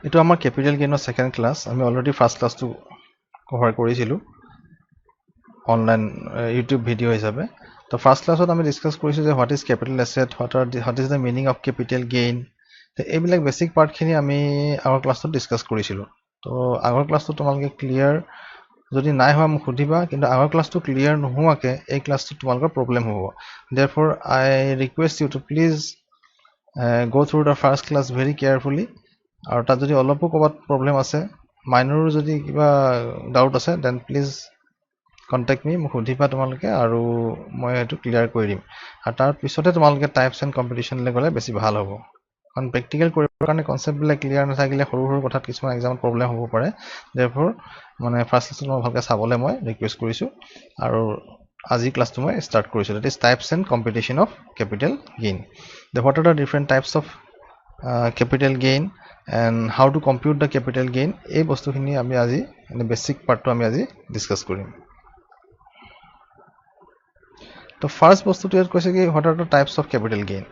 এইটো আমাৰ capital গেইনৰ second class আমি অলৰেডি ফাৰ্স্ট ক্লাসটো কভাৰ কৰিছিলো অনলাইন ইউটিউব ভিডিও হিচাপে তো ফাৰ্স্ট ক্লাসত আমি ডিসকাস কৰিছো যে what is capital asset what is the meaning of capital gain তো এইবিলাক বেসিক পাৰ্ট খিনি আমি আগৰ ক্লাসত ডিসকাস কৰিছিলো তো আগৰ ক্লাসটো তোমালোকে ক্লিয়াৰ যদি নাই হোৱা মোক সুধিবা কিন্তু আগৰ ক্লাসটো ক্লিয়াৰ নোহোৱাকে এই ক্লাসটো তোমালোকৰ প্ৰবলেম হ'ব therefore I request you to please go through the first class very carefully আৰু তাত যদি অলপো ক'বাত প্ৰবলেম আছে মাইনৰ যদি কিবা ডাউট আছে দেন প্লিজ কন্টাক্ট মি মোক সুধিবা তোমালোকে আৰু মই এটো ক্লিয়াৰ কৰি দিম আৰু তাৰ পিছতে তোমালোকে টাইপছ এণ্ড কম্পিটিশন লৈ গলে বেছি ভাল হ'ব কাৰণ প্ৰেক্টিকেল কৰিবৰ কাৰণে কনসেপ্ট বিলাক ক্লিয়াৰ নাথাকিলে সৰু সৰু কথাত কিছুমান এক্সামত প্ৰবলেম হ'ব পাৰে therefore মানে ফাৰ্স্ট ক্লাসটো মই ভালকৈ চাবলৈ মই ৰিকুৱেষ্ট কৰিছো আৰু আজি ক্লাসটো মই স্টাৰ্ট কৰিছো that is types and competition of capital gain what are the different types of capital gain and how to compute the capital gain এই বস্তুখিনি আমি আজি মানে বেসিক পাৰ্টটো আমি আজি ডিসকাস কৰিম তো ফার্স্ট বস্তুটো ইয়াত কৈছে কি what are the types of capital gain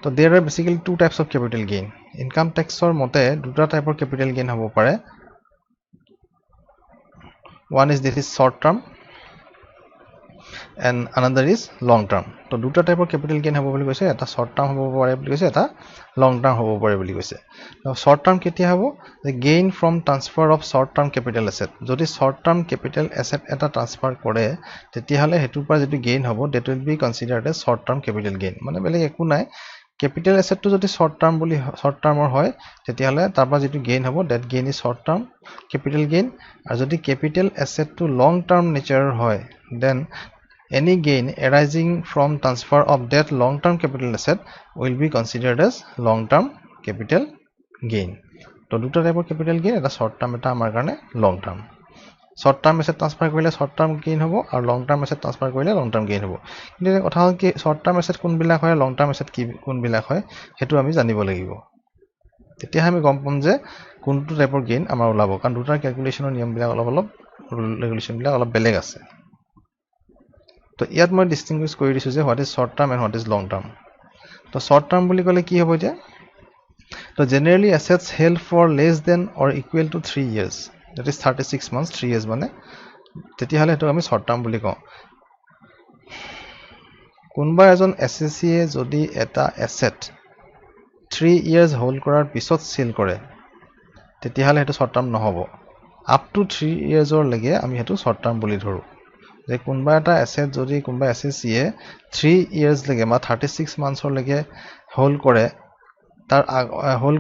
তো there are basically two types of capital gain income taxৰ মতে দুটা টাইপৰ capital gain হ'ব পাৰে one is this is short term and another is long term তো দুটা টাইপৰ capital gain হ'ব বুলি কৈছে এটা short term হ'ব পাৰে বুলি কৈছে এটা long term হ'ব পাৰে বুলি কৈছে তো short term কেতিয়া হ'ব the gain from transfer of short term capital asset যদি short term capital asset এটা ট্ৰান্সফাৰ কৰে তেতিয়া হলে হেতুৰ পৰা যেটো gain হ'ব that will be considered as short term capital gain মানে বেলেগ একো নাই capital asset টো যদি short termৰ হয় তেতিয়া হলে তাৰ পৰা যেটো gain হ'ব that gain is short term capital gain আৰু যদি capital asset টো long term nature হয় then any gain arising from transfer of that long-term capital asset will be considered as long-term capital gain. তো দুটা টাইপৰ capital gain এটা short term এটা আমাৰ কাৰণে long term. Short term asset transfer কৰিলে short term gain হ'ব আৰু long term asset transfer কৰিলে long term gain হ'ব. কিন্তু এটা কথা হ'ল কি short term asset কোনবিলাক হয় long term asset কি কোনবিলাক হয় হেতু আমি জানিব লাগিব। তেতিয়া আমি গম পাম যে কোনটো টাইপৰ gain আমাৰ ওলাব কাৰণ দুটাৰ ক্যালকুলেশনৰ নিয়মবিলাক অলপ ৰেগুলেশনবিলাক অলপ বেলেগ আছে। তো ইয়াত মই ডিস্টিংগুইশ কৰি দিছো যে what is short term and what is long term তো short term বুলি ক'লে কি হ'ব এতিয়া তো generally assets held for less than or equal to 3 years that is 36 months 3 years মানে তেতিয়া হলে এটো আমি short term বুলি কওঁ কোনবা এজন এসএসসি এ যদি এটা asset 3 years হোল্ড কৰাৰ পিছত সেল কৰে তেতিয়া হলে এটো short term নহব up to 3 years অৰ লৈকে আমি এটো short term বুলি ধৰো যে কোনবা এটা এসেট যদি কোনবা এসএসসি এ 3 ইয়াৰ্স লাগে বা 36 মান্থৰ লৈকে হোল্ড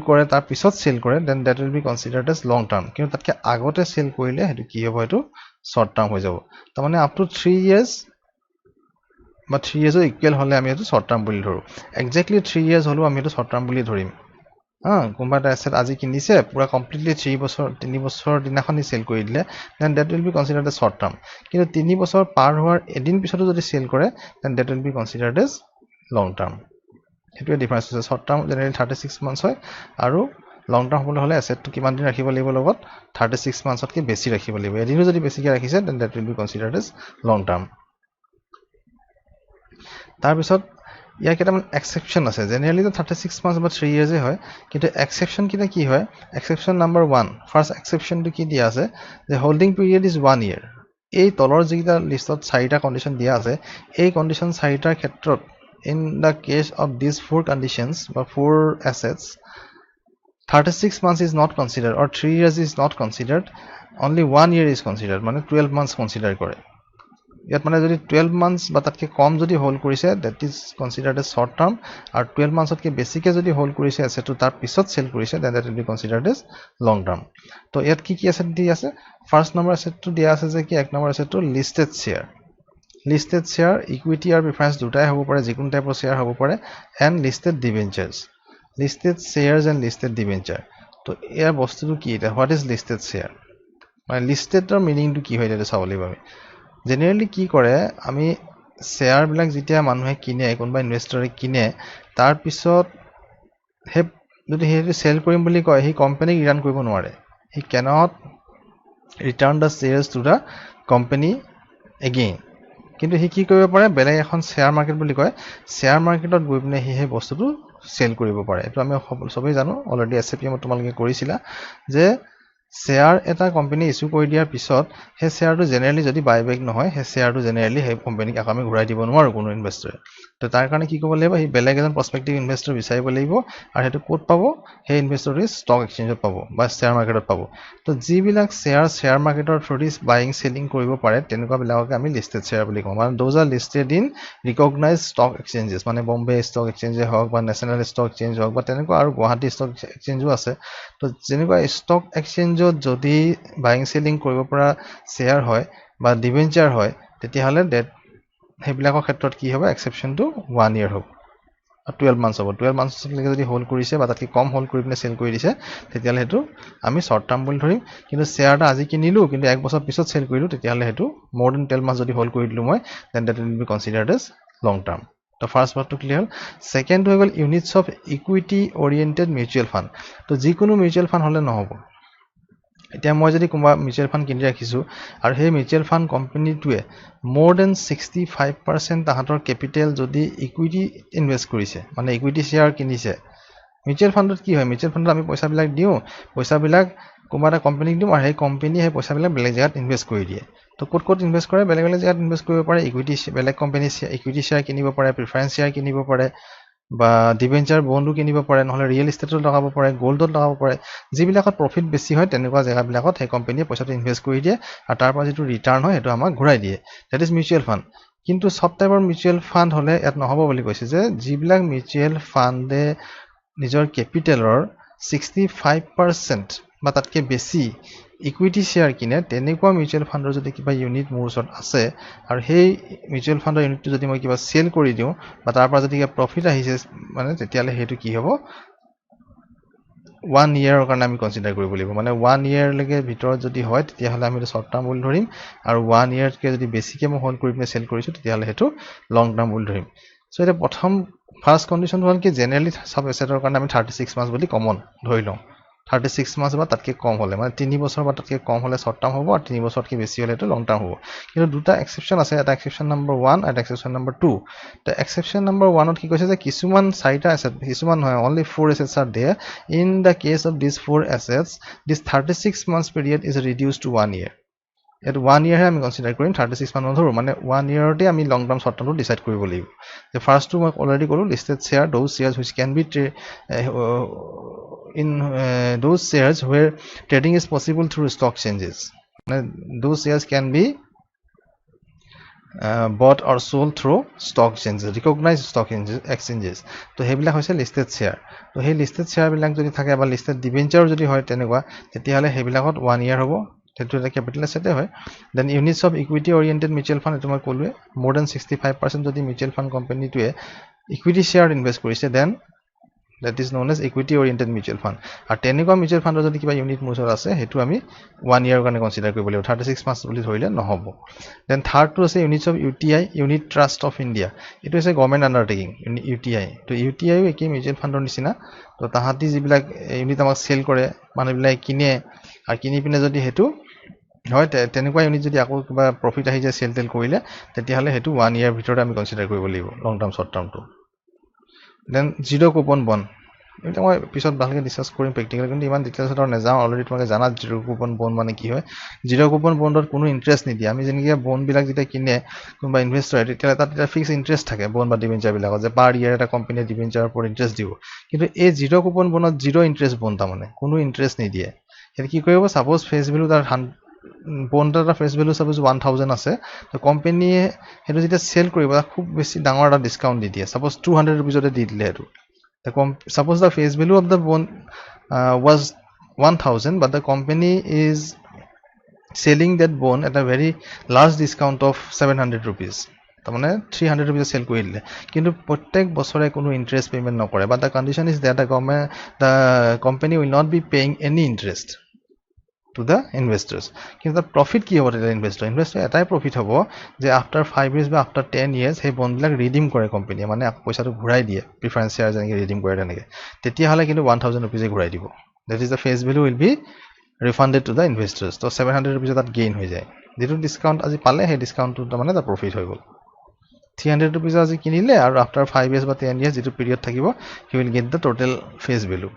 কৰে তাৰ পিছত সেল কৰে then that will be considered as long term কিন্তু তাতকে আগতে সেল কৰিলে হেতু কি হ'ব হেতু শৰ্ট টাৰ্ম হৈ যাব তাৰ মানে আপ টু 3 ইয়াৰ্স বা 3 ইয়াৰ্সৰ ইকুৱেল হলে আমি হেতু শৰ্ট টাৰ্ম বুলি ধৰো এক্স্যাক্টলি 3 ইয়াৰ্স হলো আমি হেতু শৰ্ট টাৰ্ম বুলি ধৰিম কোনবা এটা এসেট আজি কিনিছে পুৰা কমপ্লিটলি 3 বছৰ দিনাখনি সেল কৰি দিলে then that will be considered as short term কিন্তু 3 বছৰ পাৰ হোৱাৰ এদিন পিছতো যদি সেল কৰে then that will be considered as long term হেতুৱে ডিফাৰেন্স আছে শৰ্ট টাৰ্ম জেনাৰেলি 36 মান্থস হয় আৰু লং টাৰ্ম হ'বলৈ হলে এসেটটো কিমান দিন ৰাখিব লাগিব লগত 36 মান্থসতকৈ বেছি ৰাখিব লাগিব এদিনো যদি বেছিকৈ ৰাখিছে then that will be considered as long term তাৰ পিছত ইয়াৰ কেইটামান এক্সেপশন আছে জেনাৰেলি 36 মান্থস বা 3 ইয়াৰ্স হয় কিন্তু এক্সেপশন কিটা কি হয় এক্সেপশন নাম্বাৰ 1 ফাৰ্স্ট এক্সেপশনটো কি দিয়া আছে যে হোল্ডিং পিৰিয়ড ইজ 1 ইয়াৰ এই তলৰ যিটা লিষ্টত 4টা কন্ডিশন দিয়া আছে এই কন্ডিশন 4টাৰ ক্ষেত্ৰত in the case of these 4 conditions or 4 assets 36 months is not considered or 3 years is not considered only 1 year is considered মানে 12 months consider কৰে ইয়াত মানে যদি 12 months বা তাতকে কম যদি হোল্ড কৰিছে that is considered as short term আৰু 12 months তকৈ বেছিকে যদি হোল্ড কৰিছে এসেটটো তাৰ পিছত সেল কৰিছে then that will be considered as long term তো ইয়াত কি এসেট দি আছে ফাৰ্স্ট নম্বৰ এসেটটো দিয়া আছে যে কি এক নম্বৰ এসেটটো listed share listed share equity or preference দুটাই হ'ব পাৰে যিকোনো টাইপৰ শেয়াৰ হ'ব পাৰে and listed debentures listed shares and listed debenture তো এয়া বস্তুটো কি এটা what is listed share মানে listed ৰ মিনিংটো কি হয় এটা চাব লাগিব আমি জেনাৰেলি কি কৰে আমি শেয়াৰ বিলাক যেতিয়া মানুহে কিনে কোনবা ইনভেষ্টৰে কিনে তাৰ পিছত হে যদি হে সেল কৰিম বুলি কয় হি কোম্পানীক ৰিটাৰ্ণ কৰিব নোৱাৰে হি cannot return the shares to the company again কিন্তু হি কি কৰিব পাৰে বেলেগ এখন শেয়াৰ মাৰ্কেট বুলি কয় শেয়াৰ মাৰ্কেটত গৈ পিনে হি বস্তুটো চেল কৰিব পাৰে এটো আমি সবেই জানো অলৰেডি SAPM তোমালোকে কৰিছিলা যে শ্বেয়াৰ এটা কোম্পানী ইস্যু কৰি দিয়াৰ পিছত হে শ্বেয়াৰটো জেনাৰেলি যদি বাইবেক নহয় হে শ্বেয়াৰটো জেনাৰেলি হে কোম্পানীক আমি ঘূৰাই দিব নোৱাৰো কোনো ইনভেষ্টৰে তো তাৰ কাৰণে কি কৰিব লাগিব হি বেলেগ এজন প্ৰসপেক্টিভ ইনভেষ্টৰ বিচাৰিব লাগিব আৰু হেতু কোড পাব হে ইনভেষ্টৰে ষ্টক এক্সচেঞ্জত পাব বা শ্বেয়াৰ মাৰ্কেটত পাব তো যিবিলাক শ্বেয়াৰ মাৰ্কেটৰ থ্ৰুদিছ বাইং সেলিং কৰিব পাৰে তেনেকুৱা বিলাককে আমি লিস্টেড শ্বেয়াৰ বুলি কওঁ মানে those are listed in recognized stock exchanges মানে বম্বে ষ্টক এক্সচেঞ্জে হওক বা নেশ্যনেল ষ্টক এক্সচেঞ্জ হওক বা তেনেকুৱা আৰু গুৱাহাটী ষ্টক এক্সচেঞ্জো আছে তো যেনেকুৱা ষ্টক এক্সচেঞ্জত যদি বাইং সেলিং কৰিব পৰা শ্বেয়াৰ হয় বা ডিবেঞ্চাৰ হয় তেতিয়াহলে সেইবিলাকৰ ক্ষেত্ৰত কি হ'ব এক্সেপচনটো 1 ইয়াৰ হ'ব 12 মান্থছ হ'ব 12 মান্থছ লৈকে যদি হোল্ড কৰিছে বা তাতকৈ কম হোল্ড কৰি পিনে সেল কৰি দিছে তেতিয়াহলে হেতু আমি শৰ্ট টাৰ্ম বুলি ধৰিম কিন্তু শ্বেয়াৰটা আজি কিনিলো কিন্তু এক বছৰ পিছত সেল কৰিলো তেতিয়াহলে হেতু মোৰ দেন 12 মান্থছ যদি হোল্ড কৰি দিলো মই then that will be considered as long term তো ফাৰ্স্ট পাৰ্টটো ক্লিয়াৰ সেকেন্ড হৈ গ'ল units of equity oriented mutual fund তো যিকোনো মিউচুৱেল ফান্ড হলে নহব এতিয়া মই যদি কোনোবা মিউচুৱেল ফান্ড কিনি ৰাখিছো আৰু সেই মিউচুৱেল ফান্ড কোম্পানীটোৱে more than 65% তাহাঁতৰ কেপিটেল যদি ইকুইটি ইনভেস্ট কৰিছে মানে ইকুইটি শ্বেয়াৰ কিনিছে মিউচুৱেল ফান্ডত কি হয় মিউচুৱেল ফান্ডত আমি পইচাবিলাক দিও পইচাবিলাক কোনোবা এটা কোম্পানীক দিম আৰু সেই কোম্পানীয়ে সেই পইচাবিলাক বেলেগ জায়গাত ইনভেস্ট কৰি দিয়ে তো ক'ত ইনভেস্ট কৰে বেলেগ জায়গাত ইনভেস্ট কৰিব পাৰে ইকুইটি বেলেগ কোম্পানী ইকুইটি শ্বেয়াৰ কিনিব পাৰে প্ৰিফাৰেন্স শ্বেয়াৰ কিনিব পাৰে বা ডিবেঞ্চাৰ বন্ডো কিনিব পাৰে নহলে ৰিয়েল এষ্টেটত লগাব পাৰে গোল্ডত লগাব পাৰে যিবিলাকত প্ৰফিট বেছি হয় তেনেকুৱা জায়গাবিলাকত সেই কোম্পানীয়ে পইচাটো ইনভেস্ট কৰি দিয়ে আৰু তাৰ পৰা যিটো ৰিটাৰ্ণ হয় সেইটো আমাক ঘূৰাই দিয়ে দ্যাট ইজ মিউচুৱেল ফান্ড কিন্তু সব টাইপৰ মিউচুৱেল ফান্ড হলে ইয়াত নহব বুলি কৈছে যে যিবিলাক মিউচুৱেল ফান্ডে নিজৰ কেপিটেলৰ 65% বা তাতকে বেছি ইকুইটি শ্বেয়াৰ কিনে তেনেকুৱা মিউচুৱেল ফান্ডৰ যদি কিবা ইউনিট মোৰ ওচৰত আছে আৰু সেই মিউচুৱেল ফান্ডৰ ইউনিটটো যদি মই কিবা সেল কৰি দিও বা তাৰ পৰা যদি কিবা প্ৰফিট আহিছে মানে তেতিয়ালে হেতু কি হ'ব 1 ইয়াৰৰ কাৰণে আমি কনসিডাৰ কৰিব লাগিব মানে 1 ইয়াৰ লৈকে ভিতৰত যদি হয় তেতিয়াহলে আমি শৰ্ট টাৰ্ম বুলি ধৰিম আৰু 1 ইয়াৰতকে যদি বেছিকে মই হোল্ড কৰি পিনে সেল কৰিছো তেতিয়াহলে হেতু লং টাৰ্ম বুলি ধৰিম সো এটা প্ৰথম ফাৰ্স্ট কন্ডিশন হ'ল কি জেনাৰেলি সব এসেটৰ কাৰণে আমি 36 মান্থ বুলি কমন ধৰি লওঁ 36 মান্থ বা তাতকে কম হলে মানে 3 বছৰ বা তাতকে কম হলে শৰ্ট টাৰ্ম হ'ব আৰু 3 বছৰতকৈ বেছি হলে এটো লং টাৰ্ম হ'ব কিন্তু দুটা এক্সেপচন আছে এটা এক্সেপচন নম্বৰ 1 আৰু এক্সেপচন নম্বৰ 2 তো এক্সেপচন নম্বৰ 1 ত কি কৈছে যে কিছুমান চাৰিটা এসেট কিছুমান নহয় only 4 assets are there in the case of these 4 assets this 36 months period is reduced to 1 year এটো 1 ইয়াৰ হে আমি কনসিডাৰ কৰিম 36 মান নধৰো মানে 1 ইয়াৰতে আমি লং টাৰ্ম শৰ্ট টাৰ্মটো ডিসাইড কৰিব লাগিব যে ফাৰ্স্টটো মই অলৰেডি ক'লো listed share those shares which can be in those shares where trading is possible through stock exchanges those shares can be bought or sold through stock exchanges recognized stock exchanges তো হেবিলাক হৈছে listed share তো সেই listed share বিলাক যদি থাকে বা listed debenture যদি হয় তেনেকুৱা তেতিয়াহলে হেবিলাকত 1 ইয়াৰ হ'ব সেইটো এটা ক্যাপিটাল এসেটে হয় then units of equity oriented mutual fund এটো মই ক'লোৱে more than 65% যদি মিউচুৱেল ফান্ড কোম্পানীটোৱে ইকুইটি শ্বেয়াৰ ইনভেস্ট কৰিছে then that is known as equity oriented mutual fund আৰু তেনেকুৱা মিউচুৱেল ফান্ডৰ যদি কিবা ইউনিট মোৰ ওচৰত আছে হেতু আমি 1 ইয়াৰ কাৰণে কনসিডাৰ কৰিব লাগিব 36 মান্থ বুলি ধৰিলে নহব দেন থাৰ্ড টু আছে units of UTI unit trust of India এটো আছে গভৰ্ণমেণ্ট আন্ডাৰটেকিং UTI তো UTI ও একেই মিউচুৱেল ফান্ডৰ নিচিনা তো তাহাঁতি যিবিলাক ইউনিট আমাক সেল কৰে মানুহবিলাক কিনে আৰু কিনি পিনে যদি হেতু হয় তেনেকুৱা ইউনিট যদি আকৌ কিবা প্ৰফিট আহি যায় সেল কৰিলে তেতিয়াহলে হেতু 1 ইয়াৰ ভিতৰতে আমি কনসিডাৰ কৰিব লাগিব লং টাৰ্ম শৰ্ট টাৰ্মটো দেন জিৰ' কুপন বন্ড এটা মই পিছত ভালকে ডিসকাস কৰিম প্ৰ্যাকটিক্যালি কিন্তু ইমান ডিটেইলছত নাযাওঁ অলৰেডি তোমাকে জানা জিৰ' কুপন বন্ড মানে কি হয় জিৰ' কুপন বন্ডত কোনো ইন্টাৰেষ্ট নিদিয়ে আমি যেনেকৈ বন্ড বিলাক যেতিয়া কিনে কোনোবা ইনভেষ্টৰ তেতিয়া তাত এটা ফিক্স ইন্টাৰেষ্ট থাকে বন্ড বা ডিবেঞ্চাৰ বিলাকত যে পাৰ ইয়াৰ এটা কোম্পানীয়ে ডিবেঞ্চাৰৰ ওপৰত ইন্টাৰেষ্ট দিব কিন্তু এই জিৰ' কুপন বন্ডত জিৰ' ইন্টাৰেষ্ট বন্ড তাৰমানে কোনো ইন্টাৰেষ্ট নিদিয়ে সেইটো কি কৰিব সাপোজ ফেচ ভ্যালু তাৰ বন্ড এটা ফেচ ভ্যালু সাপোজ 1000 আছে তো কোম্পানীয়ে হেতু যেতিয়া সেল কৰিব খুব বেছি ডাঙৰ এটা ডিসকাউন্ট দি দিয়ে সাপোজ 200 रुपीसতে দি দিলে হেতু suppose the face value of the bond was 1000 but the company is selling that bond at a very large discount of 700 rupees তাৰমানে 300 rupees সেল কৰি দিলে কিন্তু প্ৰত্যেক বছৰে কোনো ইন্টাৰেষ্ট পেমেন্ট নকৰে but the condition is that the company will not be paying any interest to the investors কিন্তু the profit কি হ'ব তেতিয়া investor এটাই profit হ'ব যে after 5 years বা after 10 years সেই বন্ড বিলাক ৰিডিম কৰে কোম্পানীয়ে মানে পইচাটো ঘূৰাই দিয়ে প্ৰিফাৰেন্স শ্বেয়াৰ যেনেকৈ ৰিডিম কৰে তেনেকৈ তেতিয়াহলে কিন্তু 1000 rupees ঘূৰাই দিব that is the face value will be refunded to the investors তো 700 rupees that gain হৈ যায় যেটো ডিসকাউন্ট আজি পালে সেই ডিসকাউন্টটো মানে এটা প্ৰফিট হৈ গ'ল 300 rupees আজি কিনিলে আৰু আফটাৰ 5 years বা 10 years যেটো পিৰিয়ড থাকিব he will get the total face value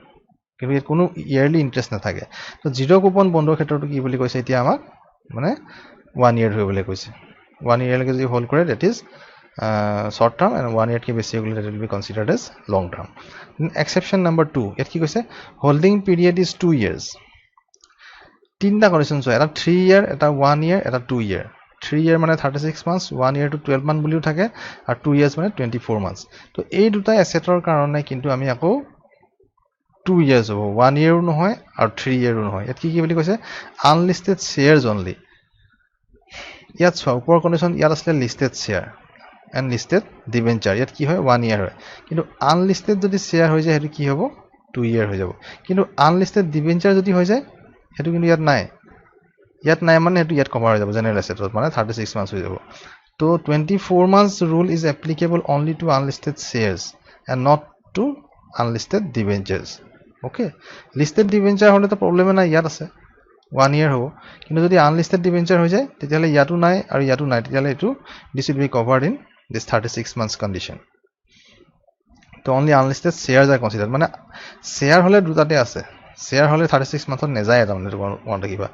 কিন্তু ইয়াত কোনো ইয়াৰলি ইন্টাৰেষ্ট নাথাকে তো জিৰ' কুপন বন্ধৰ ক্ষেত্ৰটো কি বুলি কৈছে এতিয়া আমাক মানে 1 year হৈ কৈছে 1 year লৈকে যদি হোল্ড কৰে that is short term and 1 year ke besi hole that will be considered as long term. Exception number 2 et ki koise holding period is 2 years. Tinta conditions hoy eta 3 year eta 1 year eta 2 year. 3 year mane 36 months 1 year to 12 month buliu thake ar 2 years mane 24 months. To ei duta assetor karone kintu ami ako 2 years hobo 1 year no hoy ar 3 year no hoy et ki boli koise unlisted shares only. Yat so upor condition yat asle listed share and listed debenture yet ki hoy 1 year hoy kintu unlisted jodi share hoy jay hetu ki hobo 2 year hoy jabo kintu unlisted debenture jodi hoy jay hetu kintu yat nai mane hetu yat cover hoy jabo general asset mane 36 months hoy jabo to 24 months rule is applicable only to unlisted shares and not to unlisted debentures okay listed debenture hole to problem na yat ase 1 year hobo kintu jodi unlisted debenture hoy jay tetiale yatu nai aru yatu nai tetiale etu this will be covered in this 36 months condition to only unlisted shares are considered mane share hole dutate ase share hole 36 months ne jay eta mane konta kiba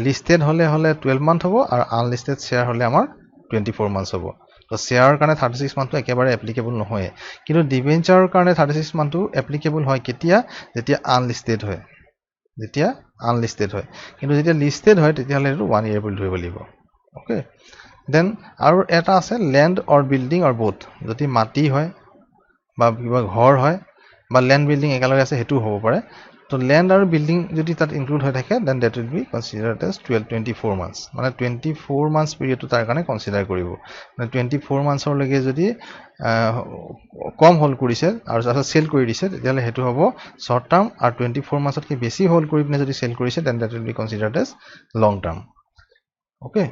listed hole 12 month hobo ar unlisted share hole amar 24 months hobo to share karone 36 month to ekebare applicable no hoye kintu debenture karone 36 month to applicable hoy ketia jetia unlisted hoy kintu jetia listed hoy tetia hole 1 year boli thoi bolibo okay then aru eta ase land or building or both jodi mati hoy ba kiba ghor hoy ba land building ekalage ase hetu hobo pare to land or building jodi tat include hoy thake then that will be considered as 24 months mane 24 months period to tar kane consider koribo mane 24 months or lege jodi kom hol korise aru asa sell kori dise tetiale hetu hobo short term ar 24 months ke besi hol kori pine jodi sell korise then that will be considered as long term okay.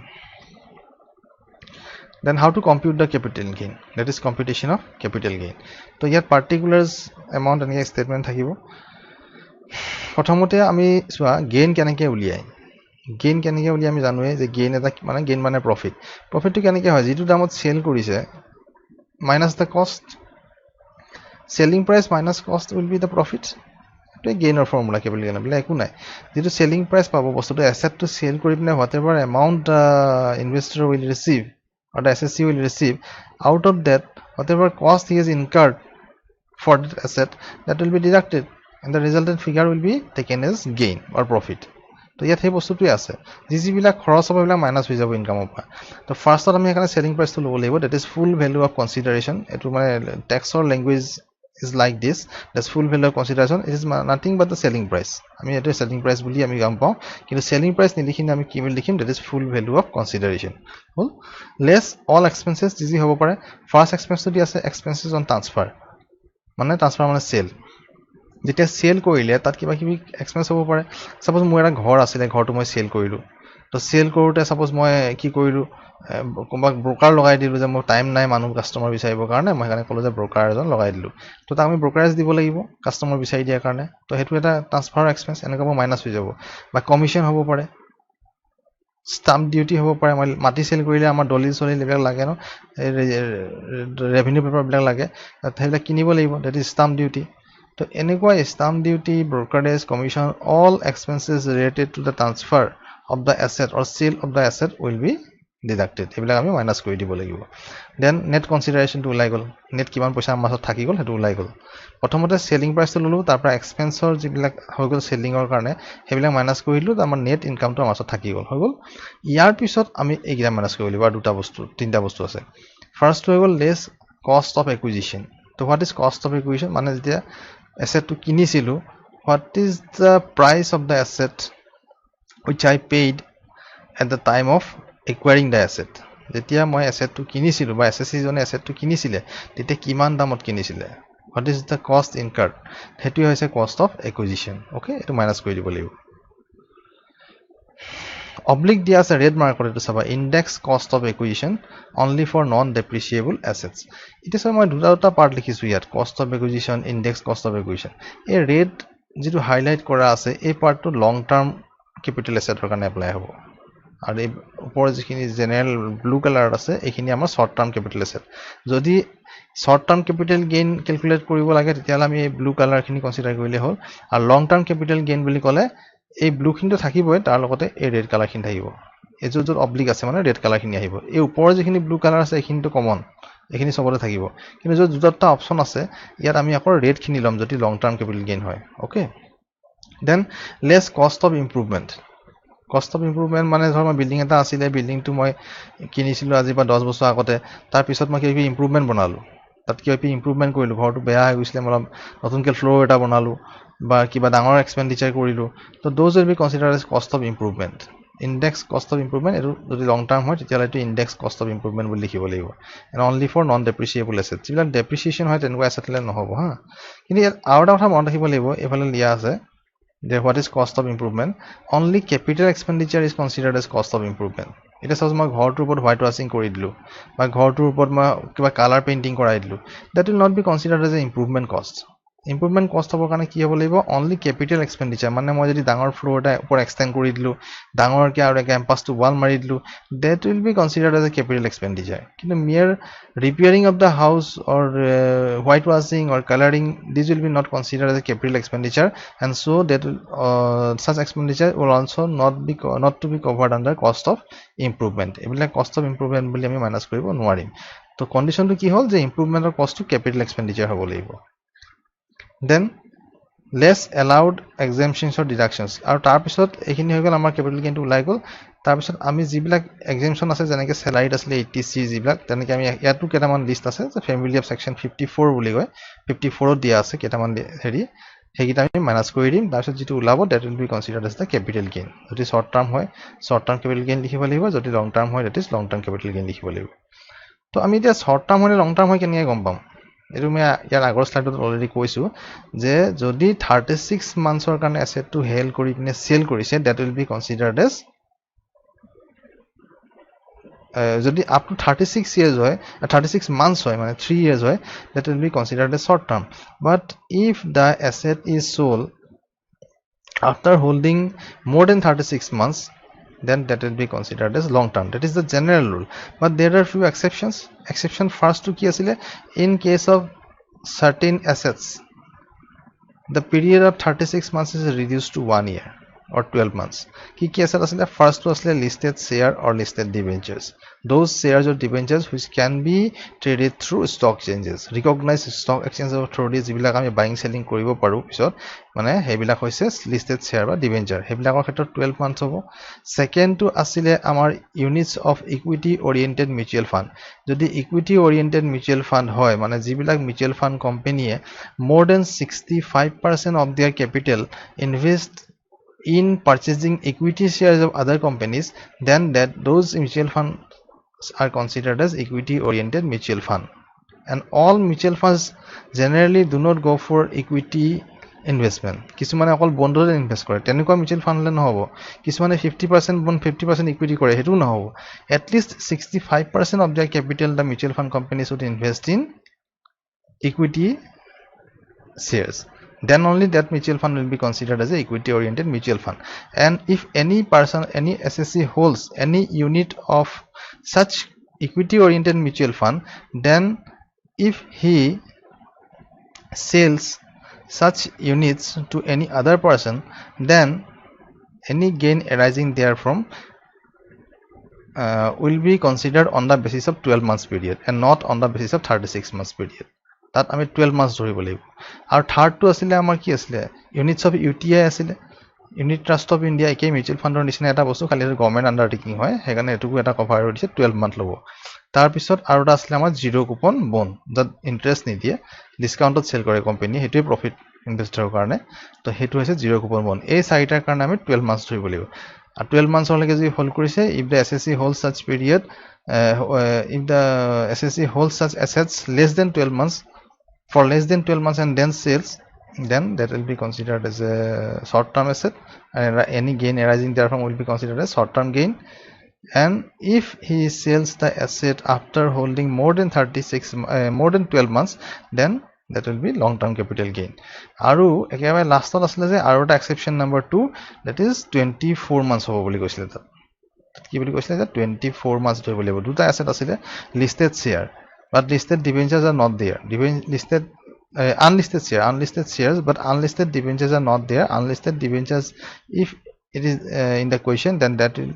Then how to compute the capital gain that is computation of capital gain to yet particulars amount and statement thakibo prothomote ami swa gain kenake uliai ami janue je gain mane profit to kenake hoy jitu damot sell korise minus the cost selling price minus cost will be the profit to gain or formula capital gain bla eku nai jitu selling price pabo bostu to asset to sell kori pine whatever amount investor will receive or the SSC will receive out of that whatever cost he has incurred for that asset that will be deducted and the resultant figure will be taken as gain or profit to yat he bostu tu ase jiji bila khoros hobo bila minus hoi jabo income pa to first ami ekane selling price to lobo lebo that is full value of consideration etu mane tax or language is like this that's full value of consideration it is nothing but the selling price ami etu selling price boli ami gam pao kintu selling price nilikhine ami ki mil likhim that is full value of consideration hol less all expenses jiji hobo pare first expense to di ase expenses on transfer mane sale যেতিয়া cell কৰিলে তাত কিবা কিবি expense হ'ব পাৰে suppose মই এটা ঘৰ আছিল ঘৰটো মই সেল কৰিলো তো সেল কৰোতে সাপোজ মই কি কৰিলো কোনবা ব্ৰোকাৰ লগাই দিলো যে মোৰ টাইম নাই মানুহ কাস্টমাৰ বিচাৰিবৰ কাৰণে মই কাৰণে কলো যে ব্ৰোকাৰ এজন লগাই দিলো তো তাক আমি ব্ৰোকাৰেজ দিব লাগিব কাস্টমাৰ বিচাৰি দিয়াৰ কাৰণে তো হেতু এটা ট্ৰান্সফাৰ এক্সপেন্স এনেকৈ মাইনাস হৈ যাব বা কমিশন হ'ব পাৰে স্টাম্প ডিউটি হ'ব পাৰে মই মাটি সেল কৰিলে আমাৰ দলিল সলিল এইবিলাক লাগে ন ৰেভিনিউ পেপাৰ বিলাক লাগে সেইবিলাক কিনিব লাগিব that is stump duty to enekwa stamp duty brokerage commission all expenses related to the transfer of the asset or sale of the asset will be deducted ebila ami minus kori dibo lagibo then net consideration to ulai gol net kiman paisa masot thaki gol hetu ulai gol prothomote selling price to lulu tar pra expense or jibilak hoy gol selling or karone hebila minus korilu amar net income to masot thaki gol hoy gol yar pisot ami egira minus kori libo duta bostu tinta bostu ase first hoy gol less cost of acquisition to what is cost of acquisition mane jetia asset to kinisilu what is the price of the asset which I paid at the time of acquiring the asset jetia moi asset to kinisilu ba SSC jone asset to kinisile tete kiman damot kinisile what is the cost incurred hetu hoise cost of acquisition okay etu minus kori dibo libo oblique dia ase red mark kore to saba index cost of acquisition only for non depreciable assets it is moi duta part likhisu yat cost of acquisition index cost of acquisition a red jitu highlight kora ase a part to long term capital asset or kane apply hobo আৰু এই ওপৰৰ যিখিনি general blue কালাৰত আছে এইখিনি আমাৰ short term capital asset যদি short term capital gain calculate কৰিব লাগে তেতিয়াহ'লে আমি এই ব্লু কালাৰখিনি কনসিডাৰ কৰিলে হ'ল আৰু লং টাৰ্ম কেপিটেল গেইন বুলি ক'লে এই ব্লুখিনিটো থাকিবই তাৰ লগতে এই ৰেড কালাৰখিনি থাকিব এই য'ত অব্লিক আছে মানে ৰেড কালাৰখিনি আহিব এই ওপৰৰ যিখিনি ব্লু কালাৰ আছে এইখিনিটো কমন এইখিনি সবতে থাকিব কিন্তু য'ত দুটা অপচন আছে ইয়াত আমি আকৌ ৰেডখিনি ল'ম যদি লং টাৰ্ম কেপিটেল গেইন হয় okay then less cost of improvement cost of improvement মানে ধৰ মই বিল্ডিং এটা আছিলে বিল্ডিংটো মই কিনিছিলোঁ আজি বা 10 বছৰ আগতে তাৰ পিছত মই কিবা ইম্প্ৰুভমেণ্ট বনালোঁ তাত কিবা ইম্প্ৰুভমেণ্ট কৰিলোঁ ঘৰটো বেয়া হৈ গৈছিলে মই নতুনকৈ ফ্ল'ৰ এটা বনালোঁ বা কিবা ডাঙৰ এক্সপেণ্ডিচাৰ কৰিলোঁ তো those will be considered as cost of improvement index cost of improvement এইটো যদি লং টাৰ্ম হয় তেতিয়াহ'লে এইটো ইণ্ডেক্স কষ্ট অফ ইম্প্ৰুভমেণ্ট বুলি লিখিব লাগিব and only for non depreciable asset যিবিলাক ডেপ্ৰিচিয়েশ্যন হয় তেনেকুৱা এছেটলে নহ'ব হা কিন্তু ইয়াত আৰু এটা কথা মনত ৰাখিব লাগিব এইফালে লিয়া আছে যে what is cost of improvement only capital expenditure is considered as cost of improvement এটা সাপোজ মই ঘৰটোৰ ওপৰত হোৱাইট ৱাশ্বিং কৰি দিলোঁ বা ঘৰটোৰ ওপৰত মই কিবা কালাৰ পেইন্টিং কৰাই দিলোঁ that will not be considered as a improvement cost improvement cost হ'বৰ কাৰণে কি হ'ব লাগিব only capital expenditure মানে মই যদি ডাঙৰ ফ্লোৰ এটা ওপৰত এক্সটেণ্ড কৰি দিলোঁ ডাঙৰকৈ আৰু কেম্পাছটো ৱাল মাৰি দিলোঁ that will be considered as a capital expenditure কিন্তু mere repairing of the house or white washing or coloring this will be not considered as a capital expenditure and so that such expenditure will also not to be covered under cost of improvement এইবিলাক cost of improvement বুলি আমি minus কৰিব নোৱাৰিম তো কন্ডিশনটো কি হ'ল যে ইমপ্ৰুভমেন্টৰ কষ্টটো capital expenditure হ'ব লাগিব then less allowed exemptions or deductions আৰু তাৰ পিছত এইখিনি হৈ গ'ল আমাৰ capital gain টো ওলাই গ'ল তাৰ পিছত আমি যিবিলাক exemption আছে যেনেকৈ salary আছিলে 80C যিবিলাক তেনেকৈ আমি ইয়াতো কেইটামান লিষ্ট আছে যে ফেমিলি অফ সেকশন 54 বুলি কয় 54 ত দিয়া আছে কেইটামান হেৰি সেইকেইটা আমি মাইনাস কৰি দিম তাৰপিছত যেটো ওলাব that will be considered as the capital gain যদি short term হয় short term capital gain লিখিব লাগিব যদি long term হয় that is long term capital gain লিখিব লাগিব তো আমি এতিয়া short term হয় long term হয় কেনেকৈ গম পাম এইটো মই ইয়াৰ আগৰ স্লাইডত অলৰেডি কৈছো যে যদি 36 মান্থছৰ কাৰণে এছেটটো হেল কৰি পিনে সেল কৰিছে that will be considered as যদি up to 36 years হয় 36 months হয় মানে 3 years হয় that will be considered as short term but if the asset is sold after holding more than 36 months then that will be considered as long term that is the general rule but there are few exception first to ki asile in case of certain assets the period of 36 months is reduced to 1 year or 12 months ki asset asile first to asile listed share or listed debentures those shares or debentures which can be traded through stock exchanges recognized stock exchanges through jibilak ami buying selling koribo paru pisot মানে হেবিলাক হৈছে listed share বা debenture হেবিলাকৰ ক্ষেত্ৰত 12 month হ'ব second টু আসিলে আমাৰ units of equity oriented mutual fund যদি ইকুইটি ওৰিয়েন্টেড মিউচুৱেল ফান্ড হয় মানে যিবিলাক মিউচুৱেল ফান্ড কোম্পানীয়ে more than 65% of their capital invest in purchasing equity shares of other companies then that those mutual funds are considered as equity oriented mutual fund and all mutual funds generally do not go for equity investment কিছুমানে অকল বন্ডতে invest কৰে তেনেকুৱা mutual ফাণ্ডলে নহব কিছুমানে 50% bond 50% equity কৰে হেতু নহব at least 65% of their capital the mutual fund companies should invest in equity shares then only that mutual fund will be considered as a equity oriented mutual fund and if any person any SSC holds any unit of such equity oriented mutual fund then if he sells such units to any other person then any gain arising therefrom will be considered on the basis of 12 months period and not on the basis of 36 months period that আমি 12 months ধৰিব লাগিব আৰু third two আছিল আমাৰ কি আছিল units of UTI আছিল unit trust of India একে মিউচুৱেল ফাণ্ডৰ নিচিনা এটা বস্তু খালি গভৰ্ণমেণ্ট আণ্ডাৰটেকিং হয় সেইকাৰণে এটুকু এটা কভাৰ কৰি দিছে 12 মান্থ ল'ব তাৰ পিছত আৰু এটা আছিল আমাৰ জিৰ' কুপন বন্ড যাত ইন্টাৰেষ্ট নিদিয়ে ডিসকাউন্টত সেল কৰে কোম্পানী হেতুৱে প্ৰফিট ইনভেষ্টৰৰ কাৰণে তো হেতু হৈছে জিৰ' কুপন বন্ড এই চাৰিটাৰ কাৰণে আমি 12 মান্থ ধৰিব লাগিব আৰু 12 মান্থৰ লৈকে যদি হোল্ড কৰিছে if the SSC holds such period if the SSC holds such assets less than 12 months for less than 12 months and then sales then that will be considered as a short term asset and any gain arising therefrom will be considered as short term gain and if he sells the asset after holding more than 12 months then that will be long term capital gain aru ekebai last ot asile je aru eta exception number 2 that is 24 months hobo boli koisile ta কি বুলি কৈছিলে যে 24 months ধৰিব লাগিব দুটা asset আছিলে listed share but listed debentures are not there listed unlisted shares but unlisted debentures are not there unlisted debentures if it is in the question then that will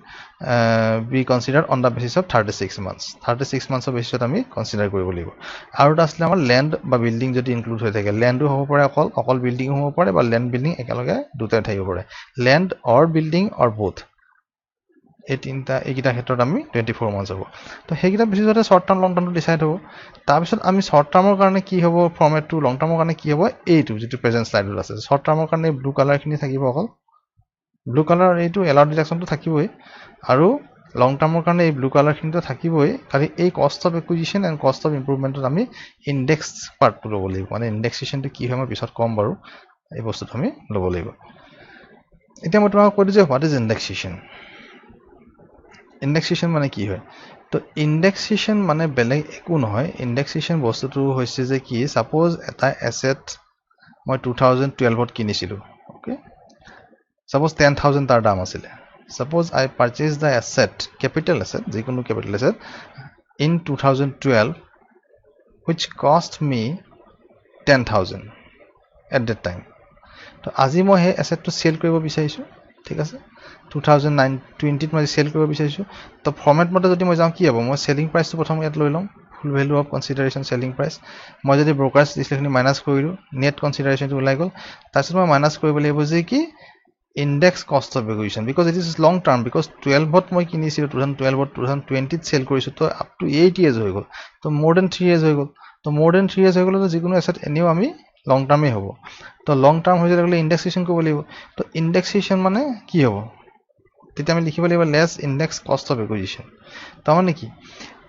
be considered on the basis of 36 months 36 months of basis আমি consider কৰিব লাগিব আৰু এটা আসলে আমাৰ land বা building যদি include হৈ থাকে landও হ'ব পাৰে অকল building হ'ব পাৰে বা land building একেলগে দুটা থাকিব পাৰে land or building or both এই তিনটা এইকিটা ক্ষেত্ৰত আমি 24 months হ'ব তো সেইকিটা বেছিসতে শৰ্ট টাৰ্ম লং টাৰ্মটো ডিসাইড হ'ব তাৰ পিছত আমি শৰ্ট টাৰ্মৰ কাৰণে কি হ'ব ফৰ্মেটটো লং টাৰ্মৰ কাৰণে কি হ'ব এইটো যেটো প্ৰেজেন্ট স্লাইডত আছে শৰ্ট টাৰ্মৰ কাৰণে ব্লু কালাৰ খিনি থাকিব অকল ব্লু কালাৰ এইটো এলাউড ডিডাকশনটো থাকিবই আৰু লং টাৰ্মৰ কাৰণে এই ব্লু কালাৰ খিনিটো থাকিবই খালি এই cost of acquisition and cost of ইমপ্ৰুভমেন্টত আমি ইনডেক্স পাৰ্টটো ল'ব লাগিব মানে ইনডেক্সেশনটো কি হয় মই পিছত কম বাৰু এই বস্তুটো আমি ল'ব লাগিব এতিয়া মই তোমাক কৈ দিওঁ যে হোৱাট ইজ ইনডেক্সেশন ইনডেক্সেশন মানে কি হয় তো ইনডেক্সেশন মানে বেলেগ একো নহয় ইনডেক্সেশন বস্তুটো হৈছে যে কি সাপোজ এটা এসেট মই 2012 ত কিনিছিলো ওকে সাপোজ 10000 তাৰ দাম আছিল suppose I purchased the asset capital asset যিকোনো capital asset in 2012 which cost me 10000 at that time তো আজি মই হে এসেটটো সেল কৰিব বিচাৰিছো ঠিক আছে 2020 ত মই সেল কৰিব বিচাৰিছো তো ফৰমেট মতে যদি মই যাম কি হ'ব মই সেলিং প্ৰাইসটো প্ৰথম ইয়াত লৈ লম ফুল ভ্যালু অফ কনসিডাৰেশন সেলিং প্ৰাইস মই যদি ব্ৰোকাৰছ ডিসপ্লেখিনি মাইনাস কৰিলো নেট কনসিডাৰেশনটো ওলাই গল তাৰপিছত মই মাইনাস কৰিব লাগিব যে কি index cost of acquisition because it is long term because 12 ত মই কিনিছিলো 2012 ত 2020 ত সেল কৰিছো তো up to 8 years হৈ গল তো more than 3 years হৈ গল তো more than 3 years হৈ গল তো যিকোনো এসেট এনেও আমি লং টাৰ্মে হ'ব তো লং টাৰ্ম হৈ গলে ইনডেক্সেশন কৰিব লাগিব তো ইনডেক্সেশন মানে কি হ'ব তেতিয়া আমি লিখিব লাগিব less index cost of acquisition তাৰমানে কি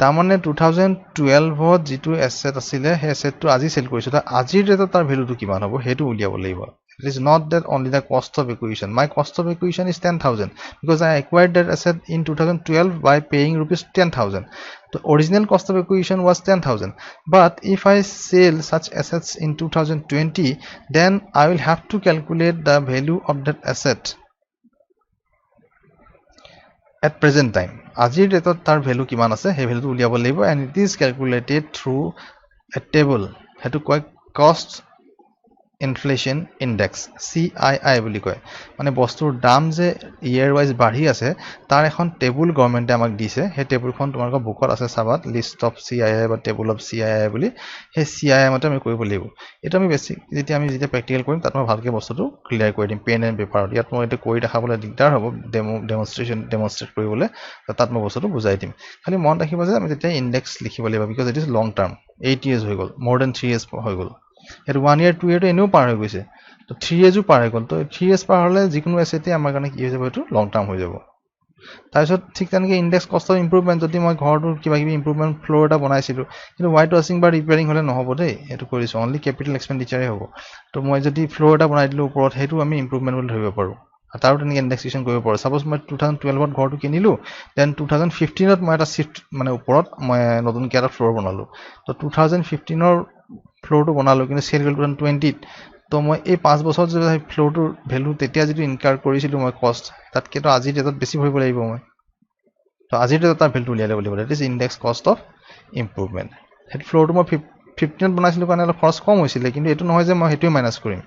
তাৰমানে 2012 ত যেটো এসেট আছিল হে এসেটটো আজি সেল কৰিছো তো আজিৰ ৰেটত তাৰ ভ্যালুটো কিমান হ'ব হেতু উলিয়াব লাগিব It is not that only the cost of acquisition. My cost of acquisition is 10,000 because I acquired that asset in 2012 by paying rupees 10,000. The original cost of acquisition was 10,000. But if I sell such assets in 2020, then I will have to calculate the value of that asset at present time. Ajir date tar value kiman ase he value uliabo laibo and it is calculated through a table. Hetu koi cost inflation index CII বুলি কয় মানে বস্তুৰ দাম যে ইয়াৰ wise বাঢ়ি আছে তাৰ এখন টেবুল গভৰ্ণমেণ্টে আমাক দিছে হে টেবুলখন তোমালোকৰ বুকত আছে সাবাত লিষ্ট অফ CII বা টেবুল অফ CII বুলি হে CII মতে আমি কৰিব লাগিব এটা আমি বেসিক যেতিয়া আমি যেতিয়া প্ৰ্যাকটিক্যাল কৰিম তাত মই ভালকে বস্তুটো ক্লিয়াৰ কৰি দিম পেন এণ্ড পেপাৰত ইয়াত মই এটা কৰি দেখাবলৈ দিগদাৰ হ'ব ডেমনস্ট্ৰেট কৰিবলৈ তাত মই বস্তুটো বুজাই দিম খালি মন ৰাখিবা যে আমি তেতিয়া ইনডেক্স লিখিব লাগিব because it is long term 8 years হৈ গল more than 3 years হৈ গল এর 1 year 2 year তো এনেও পাৰ হৈ গৈছে তো 3 years পাৰ হৈ গল তো 3 years পাৰ হলে যিকোনো এসেটে আমাৰ কাৰণে কি হৈ যাব এটো লং টাৰ্ম হৈ যাব তাৰপিছত ঠিক তেনেকৈ ইনডেক্স কষ্ট অফ ইমপ্ৰুভমেন্ট যদি মই ঘৰটো কিবা কিবি ইমপ্ৰুভমেন্ট ফ্লোৰ এটা বনাইছিলো কিন্তু হোৱাইট ওয়াশিং বা ৰিপেয়াৰিং হলে নহব দেই এটো কৰিছো অনলি ক্যাপিটাল এক্সপেন্ডিচাৰে হ'ব তো মই যদি ফ্লোৰ এটা বনাই দিলো ওপৰত হেতু আমি ইমপ্ৰুভমেন্ট বুলি ধৰিব পাৰো তাৰো তেনেকৈ ইনডেক্সেশন কৰিব পাৰো সাপোজ মই 2012 ত ঘৰটো কিনিলো দেন 2015 ত মই এটা শিফট মানে ওপৰত মই নতুন এটা ফ্লোৰ বনালো তো 2015 ৰ ফ্লোৰটো বনালো কিন্তু সেল গল 2020 ত তো মই এই 5 বছৰ যে ফ্লোৰটোৰ ভ্যালু তেতিয়া যেটো ইনকাৰ কৰিছিলো মই কষ্ট তাতকে তো আজি ডেটত বেছি ভৰিব লাগিব মই তো আজি ডেটত তাৰ ভ্যালু উলিয়ালে বুলি it is index cost of improvement head ফ্লোৰটো মই 15 ত বনাইছিলো কাৰণে অলপ খৰচ কম হৈছিল কিন্তু এটো নহয় যে মই হেতুই মাইনাস কৰিম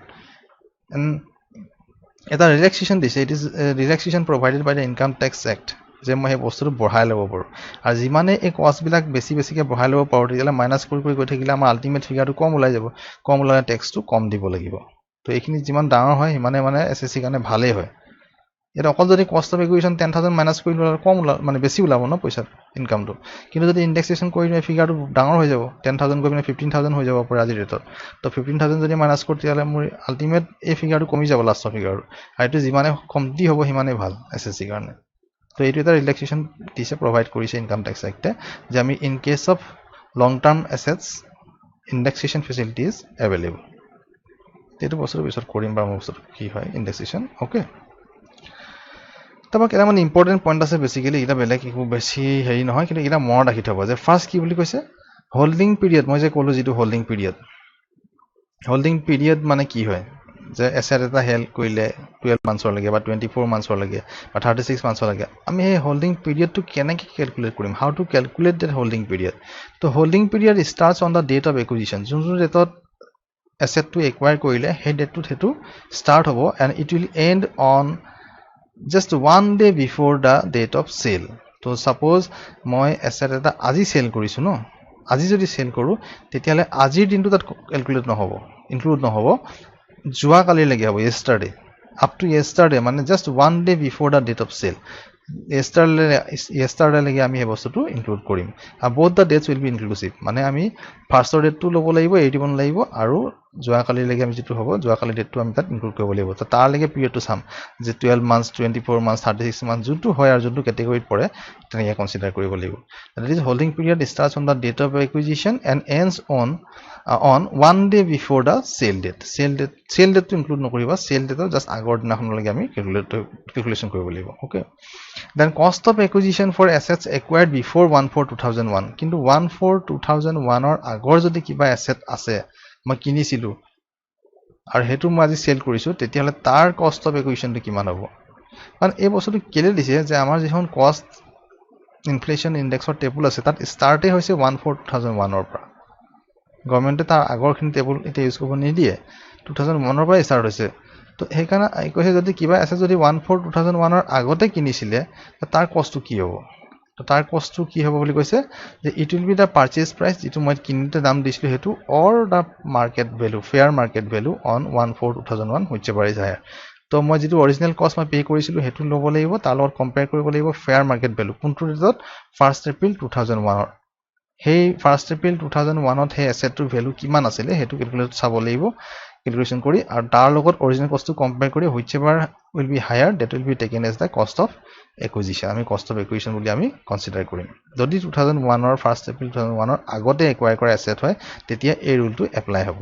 এটা রিল্যাক্সেশন দিছে it is relaxation provided by the income tax act যে মই এই বস্তুটো বঢ়াই ল'ব পাৰো আৰু যিমানে এই কষ্ট বিলাক বেছিকে বঢ়াই ল'ব পাৰো তেতিয়া মাইনাস কৰি গৈ থাকিলে আমাৰ আল্টিমেট ফিগাৰটো কম ওলাই যাব কম ওলালে ট্যাক্সটো কম দিব লাগিব তো এইখিনি যিমান ডাঙৰ হয় সিমানে মানে এসএসসি কাৰণে ভালেই হয় এটা অকল যদি কষ্ট অফ একুইজিশন 10000 মাইনাস কৰি ল'লে কম মানে বেছি ওলাব ন পইচা ইনকামটো কিন্তু যদি ইনডেক্সেশন কৰি দিলে ফিগাৰটো ডাঙৰ হৈ যাব 10000 গৈ পিনে 15000 হৈ যাব পাৰে আজি ৰেটত তো 15000 যদি মাইনাস কৰি দিলে মোৰ আল্টিমেট এই ফিগাৰটো কমি যাব লাষ্টৰ ফিগাৰটো আৰু এটো যিমানে কমতি হ'ব সিমানে ভাল এসএসসি কাৰণে তো এইটো এটা ৰিল্যাক্সেশন দিছে প্ৰভাইড কৰিছে ইনকাম ট্যাক্স অ্যাক্টে যে আমি in case of long term assets indexation facility is available এইটো বস্তুৰ পিছত কৰিম বা বস্তুটো কি হয় ইনডেক্সেশন ওকে তবা কেইটামান ইম্পৰ্টেন্ট পইণ্ট আছে বেসিক্যালি এটা বেলেগ একো বেছি হেৰি নহয় কিন্তু এটা মনত ৰাখি থব যে ফাৰ্স্ট কি বুলি কৈছে হোল্ডিং পিৰিয়ড মই যে ক'লো যেটো হোল্ডিং পিৰিয়ড মানে কি হয় যে এছেট এটা হেল্ড কৰিলে 12 মান্থছলৈকে বা 24 মান্থছলৈকে বা 36 মান্থছলৈকে আমি সেই হোল্ডিং পিৰিয়ডটো কেনেকৈ কেলকুলেট কৰিম how to calculate that holding period তো holding period starts on the date of acquisition যোনটো ডেটত এছেটটো একুৱায়াৰ কৰিলে সেই ডেটটোত সেইটো ষ্টাৰ্ট হ'ব and it will end on just 1 day before the date of sale তো ছাপ'জ মই এছেট এটা আজি চেল কৰিছোঁ ন আজি যদি চেল কৰোঁ তেতিয়াহ'লে আজিৰ দিনটো তাত কেলকুলেট নহ'ব ইনক্লুড নহ'ব যোৱাকালিলৈকে হ'ব য়েষ্টাৰডে আপ টু য়েষ্টাৰডে মানে just 1 day before the date of sale য়েষ্টাৰডেলৈকে আমি সেই বস্তুটো ইনক্লুড কৰিম আৰু both the dates will be inclusive মানে আমি ফাৰ্ষ্টৰ ডেটটো ল'ব লাগিব এৰি দিব নালাগিব আৰু যোৱাকালিলৈকে আমি যিটো হ'ব যোৱাকালি ডেটটো আমি তাত ইনক্লুড কৰিব লাগিব তো তাৰলৈকে পিৰিয়ডটো চাম যে 12 মান্থছ 24 মান্থছ 36 মান্থছ যোনটো হয় আৰু যোনটো কেটেগৰীত পৰে তেনেকৈ কনচিডাৰ কৰিব লাগিব that is holding period starts on the date of acquisition and ends on 1 day before the sale date to include নকৰিবা sale date জাস্ট আগৰ দিনাখনলৈকে আমি ক্যালকুলেশন কৰিব লাগিব okay then cost of acquisition for assets acquired before 1/4/2001 কিন্তু 1/4/2001 ৰ আগৰ যদি কিবা এসেট আছে মই কিনিছিলো আৰু হেতু মই আজি সেল কৰিছো তেতিয়াহলে তাৰ কষ্ট অফ একুইজিশনটো কিমান হ'ব কাৰণ এই বস্তুটো কেলে দিছে যে আমাৰ যিখন কষ্ট ইনফ্লেশন ইনডেক্সৰ টেবুল আছে তাত স্টাৰ্টে হৈছে 1/4/2001 ৰ পৰা গভৰ্ণমেণ্টে তাৰ আগৰখিনি টেবুল এটা ইউজ কৰিব নিদিয়ে 2001 ৰ পৰা স্টাৰ্ট হৈছে তো সেইকাৰণে কৈছে যদি কিবা আছে যদি 1/4/2001 ৰ আগতে কিনিছিলে তাৰ কষ্টটো কি হ'ব তো তাৰ কষ্টটো কি হ'ব বুলি কৈছে যে it will be the purchase price যেটো মই কিনিতে দাম দিছিলো হেতু or the market value fair market value on 1/4/2001 whichever is higher তো মই যেটো অৰিজিনাল কষ্ট মই পে কৰিছিলো হেতু ল'ব লাগিব তাৰ লগত কম্পেয়াৰ কৰিব লাগিব ফেয়াৰ মাৰ্কেট ভ্যালু কোনটো ৰেটত 1 এপ্ৰিল 2001 ৰ সেই 1 এপ্ৰিল 2001 ত হে এছেটৰ ভ্যালু কিমান আছিল হেতু ক্যালকুলেট চাব লাগিব ক্যালকুলেশন কৰি আৰু তাৰ লগত অৰিজিনাল কষ্টটো কম্পেয়াৰ কৰি whichever will be higher that will be taken as the cost of acquisition আমি cost of acquisition বুলি আমি কনসিডাৰ কৰিম যদি 2001 ৰ 1 এপ্ৰিল 2001 ৰ আগতে একুৱায়াৰ কৰা এছেট হয় তেতিয়া এই ৰুলটো এপ্লাই হ'ব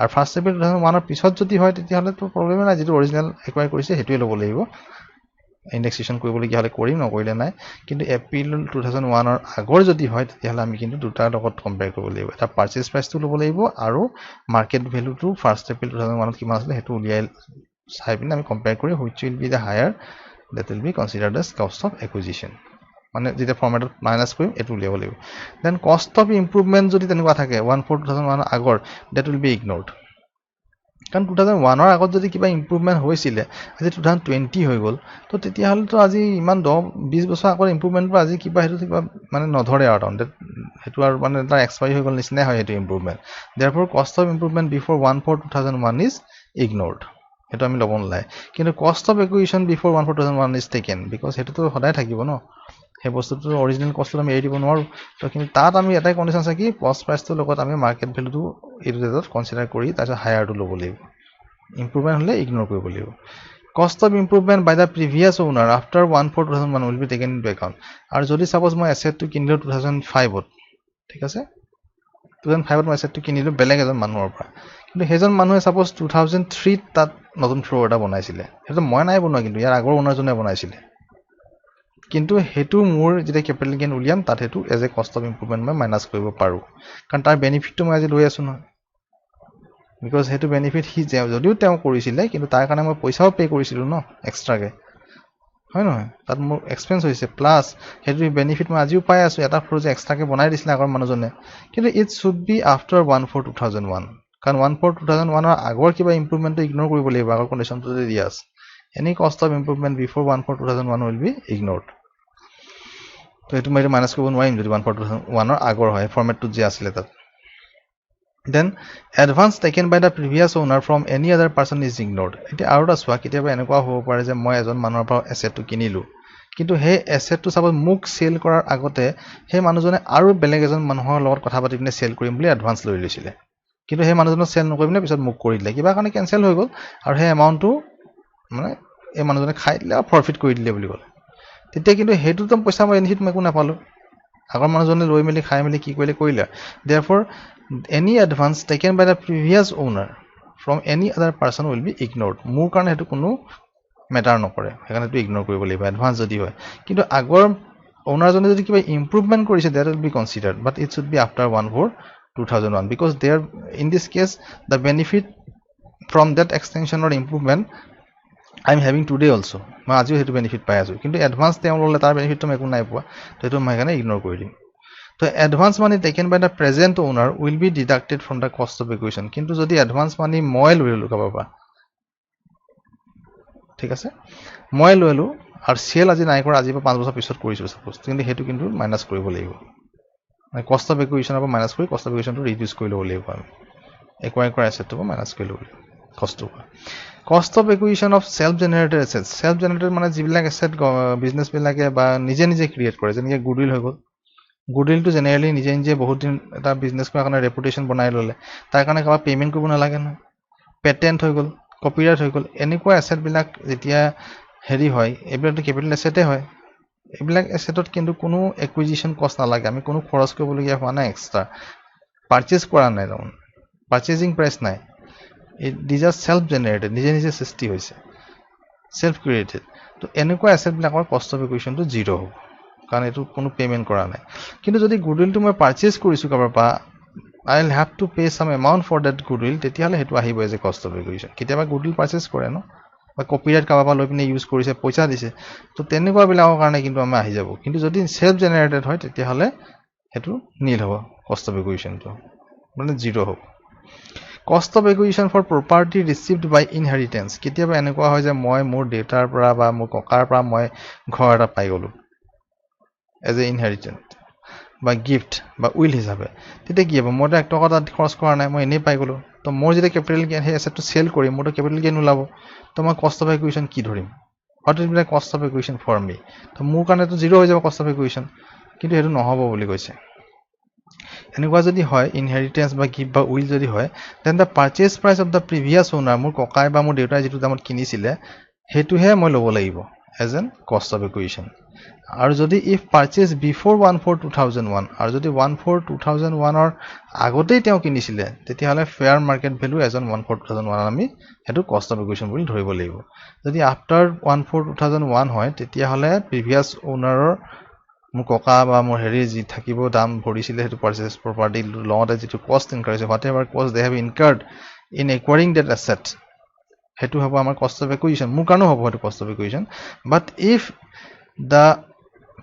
আৰু 1 এপ্ৰিল 2001 ৰ পিছত যদি হয় তেতিয়াহলে তো প্ৰবলেম নাই যেটো অৰিজিনাল একুৱায়াৰ কৰিছে হেতুৱে ল'ব লাগিব ইনডেক্সেশন কৰিবলগীয়া হলে কৰিম নকৰিলে নাই কিন্তু এপ্ৰিল 2001 ৰ আগৰ যদি হয় তেতিয়াহলে আমি কিন্তু দুটাৰ লগত কম্পেয়াৰ কৰিব লাগিব এটা পাৰচেজ প্ৰাইসটো ল'ব লাগিব আৰু মাৰ্কেট ভ্যালুটো 1 এপ্ৰিল 2001 ত কিমান আছিল হেতু উলিয়াই চাই পিনে আমি কম্পেয়াৰ কৰি which will be the higher that will be considered as cost of acquisition মানে যেটা ফৰম্যাটত মাইনাস কৰিম এটো উলিয়াব লাগিব দেন কষ্ট অফ ইমপ্ৰুভমেন্ট যদি তেনেকুৱা থাকে 1/4/2001 আগৰ that will be ignored কাৰণ 2001 ৰ আগত যদি কিবা ইমপ্ৰুভমেন্ট হৈছিল আজি 2020 হৈ গল তো তেতিয়া হলে তো আজি ইমান 10-20 বছৰ আগৰ ইমপ্ৰুভমেন্ট পৰা আজি কিবা হেতু কিবা মানে নধৰে আৰু হেতু আৰু মানে তাৰ এক্সপায়াৰ হৈ গল নিচিনা হয় হেতু improvement therefore cost of improvement before 1/4/2001 is ignored হেতু আমি লব নলাই কিন্তু cost of acquisition before 1/4/2001 is taken because হেতু তো সদায় থাকিব ন হে বস্তুটো অৰিজিনাল কষ্টটো আমি এৰি দিব নোৱাৰো তো কিন্তু তাত আমি এটাই কন্ডিশন আছে কি কষ্ট প্ৰাইসটো লগত আমি মাৰ্কেট ভ্যালুটো এইটো ৰেটত কনসিডাৰ কৰি তাৰপিছত হায়াৰটো ল'ব লাগিব ইমপ্ৰুভমেন্ট হলে ইগনোৰ কৰিব লাগিব cost of improvement by the previous owner after 1/4/2001 will be taken into account আৰু যদি সাপোজ মই এছেটটো কিনিলো 2005 ত ঠিক আছে 2005 ত মই এছেটটো কিনিলো বেলেগ এজন মানুহৰ পৰা কিন্তু হেজন মানুহে সাপোজ 2003 ত তাত নতুন ফ্লোৰ এটা বনাইছিলে হেতু মই নাই বনোৱা কিন্তু ইয়াৰ আগৰ ওনাৰজনে বনাইছিলে কিন্তু হেতু মোৰ যেটা ক্যাপিটাল গেইন উলিয়াম তাত হেতু as a cost of improvement মই মাইনাস কৰিব পাৰো কাৰণ তাৰ বেনিফিটটো মই আজি লৈ আছো ন বিকজ হেতু বেনিফিট হি যদিও তেওঁ কৰিছিলে কিন্তু তাৰ কাৰণে মই পইচাও পে কৰিছিলো ন এক্সট্ৰাকে হয় নহয় তাত মোৰ এক্সপেন্স হৈছে প্লাস হেতু বেনিফিট মই আজিও পাই আছো এটা ফ্লোৰ যে এক্সট্ৰাকে বনাই দিছিলে আগৰ মানুহজনে কিন্তু ইট শুড বি আফটাৰ 1/4/2001 কাৰণ 1/4/2001 ৰ আগৰ কিবা ইমপ্ৰুভমেন্টটো ইগনোৰ কৰিব লাগিব আগৰ কন্ডিশনটো যদি Diaz any cost of improvement before 1/4/2001 will be ignored তো এটো মই মাইনাস কৰিব নোৱাৰিম যদি 1/4/2001 ৰ আগৰ হয় ফৰম্যাটটো যে আছিল তাত then advance taken by the previous owner from any other person is ignored এটা আৰু এটা সোৱা কিতিয়াবা এনেকুৱা হ'ব পাৰে যে মই এজন মানুহৰ পৰা এছেটটো কিনিলো কিন্তু হে এছেটটো সাপোজ মুক সেল কৰাৰ আগতে হে মানুহজনে আৰু বেলেগ এজন মানুহৰ লগত কথা পাতি কিনে সেল কৰিম বুলি এডভান্স লৈ লৈছিলে কিন্তু হে মানুহজনৰ সেল নকৰি পিনে পিছত মুক কৰি দিলে কিবা কাৰণে কেনসেল হৈ গল আৰু হে এমাউন্টটো মানে এই মানুহজনে খাই দিলে আৰু প্ৰফিট কৰি দিলে বুলি ক'লে তেতিয়া কিন্তু হেতুটো পইচা মই বেনিফিট মই একো নাপালো আগৰ মানুহজনে লৈ মেলি খাই মেলি কি কৰিলে therefore any advance taken by the previous owner from any other person will be ignored মোৰ কাৰণে হেতু কোনো মেটাৰ নকৰে সেইকাৰণে এটো ইগনোৰ কৰিব লাগিব এডভান্স যদি হয় কিন্তু আগৰ ওনাৰ জনে যদি কিবা ইমপ্ৰুভমেন্ট কৰিছে that will be considered but it should be after 1/4/2001 because there in this case the benefit from that extension or improvement I am having today also মই আজিও হেতু বেনিফিট পাই আছো কিন্তু এডভান্স তেওঁ ললে তাৰ বেনিফিট তো একো নাই পোৱা তো এটো মই কাৰণে ইগনোৰ কৰি দিম তো advance money taken by the present owner will be deducted from the cost of equation কিন্তু যদি এডভান্স মানি মই লৈলো কাবাবা ঠিক আছে মই লৈলো আৰু সেল আজি নাই কৰা আজি 5 বছৰ পিছত কৰিছো সাপোজ কিন্তু হেতু কিন্তু মাইনাস কৰিব লাগিব মানে কষ্ট অফ ইকুৱেশ্যনৰ পৰা মাইনাস কৰি কষ্ট অফ ইকুৱেশ্যনটো ৰিডিউস কৰি ল'ব লাগিব আমি একুৱায়াৰ কৰা এছেটটো মাইনাস কৰি ল'ব কষ্টটো cost of acquisition of self generated assets self generated মানে যিবিলাক এসেট বিজনেস বিলাকে বা নিজে নিজে ক্ৰিয়েট কৰে যেনেকৈ গুডউইল হৈ গ'ল গুডউইল টু জেনাৰেলি নিজে নিজে বহুত দিন এটা বিজনেস কৰাৰ কাৰণে ৰেপুটেশন বনাই ল'লে তাৰ কাৰণে কাবা পেমেন্ট কৰিব নালাগে নহয় পেটেন্ট হৈ গ'ল কপিৰাইট হৈ গ'ল এনেকুৱা এসেট বিলাক যেতিয়া হেৰি হয় এইবিলাকটো ক্যাপিটাল এসেটে হয় এইবিলাক এসেটত কিন্তু কোনো একুইজিশন কষ্ট নালাগে আমি কোনো খৰচ কৰিবলগীয়া হোৱা নাই এক্সট্ৰা পাৰচেজ কৰা নাই তাৰমানে পাৰচেজিং প্ৰাইস নাই these are self generated নিজে নিজে সৃষ্টি হৈছে self created তো এনেকুৱা এসেট বিলাকৰ কষ্ট অফ ইকুৱেশ্যন টো 0 হ'ব কাৰণ এটো কোনো পেমেন্ট কৰা নাই কিন্তু যদি গুডউইল টো মই পাৰচেজ কৰিছো কাবাৰ পা I will have to pay some amount for that goodwill তেতিয়াহলে হেতু আহিব as a cost of acquisition কেতিয়াবা গুডউইল পাৰচেজ কৰে ন বা কপিৰাইট কাবাৰ পা লৈ পিনে ইউজ কৰিছে পইচা দিছে তো তেনেকুৱা বিলাকৰ কাৰণে কিন্তু আমি আহি যাব কিন্তু যদি সেলফ জেনাৰেটেড হয় তেতিয়াহলে হেতু নীল হ'ব কষ্ট অফ ইকুৱেশ্যন টো মানে 0 হ'ব cost of acquisition for property received by inheritance কেতিয়াবা এনেকুৱা হয় যে মই মোৰ ডেটাৰ পৰা বা মোৰ ককাৰ পৰা মই ঘৰ এটা পাই গলো as a inheritance বা গিফট বা উইল হিচাপে তেতিয়া কি হ'ব মই 1 টকা তাত খৰচ কৰা নাই মই এনেই পাই গলো তো মোৰ যেতিয়া ক্যাপিটাল গেইন হে এসেটটো সেল কৰিম মোৰ ক্যাপিটাল গেইন ওলাব তো মই কষ্ট অফ ইকুৱেশ্যন কি ধৰিম what is the cost of acquisition for me তো মোৰ কাৰণে তো 0 হৈ যাব কষ্ট অফ ইকুৱেশ্যন কিন্তু হেতু নহব বুলি কৈছে এনেকুৱা যদি হয় ইনহেৰিটেন্স বা গিফট বা উইল যদি হয় then the purchase price of the previous owner মোৰ ককাই বা মোৰ দেউতাই যেটো দামত কিনিছিলে হেতুহে মই ল'ব লাগিব as an cost of acquisition আৰু যদি ইফ পাৰচেজ বিফৰ 142001 আৰু যদি 142001 ৰ আগতেই তেওঁ কিনিছিলে তেতিয়াহলে fair market value as on 142001 আমি হেতু কষ্ট অফ ইকুৱেশ্যন বুলি ধৰিব লাগিব যদি আফটাৰ 142001 হয় তেতিয়াহলে প্ৰিভিয়াস ওনাৰৰ মোৰ ককা বা মোৰ হেৰি যি থাকিব দাম ভৰিছিলে হেতু পাৰচেজ প্ৰপাৰ্টি লওঁতে যেটো কষ্ট ইনকার হৈছে whatever cost they have incurred in acquiring that asset হেতু হ'ব আমাৰ কষ্ট অফ ইকুৱেশ্যন মোৰ কাৰণেও হ'ব হেতু কষ্ট of equation but if the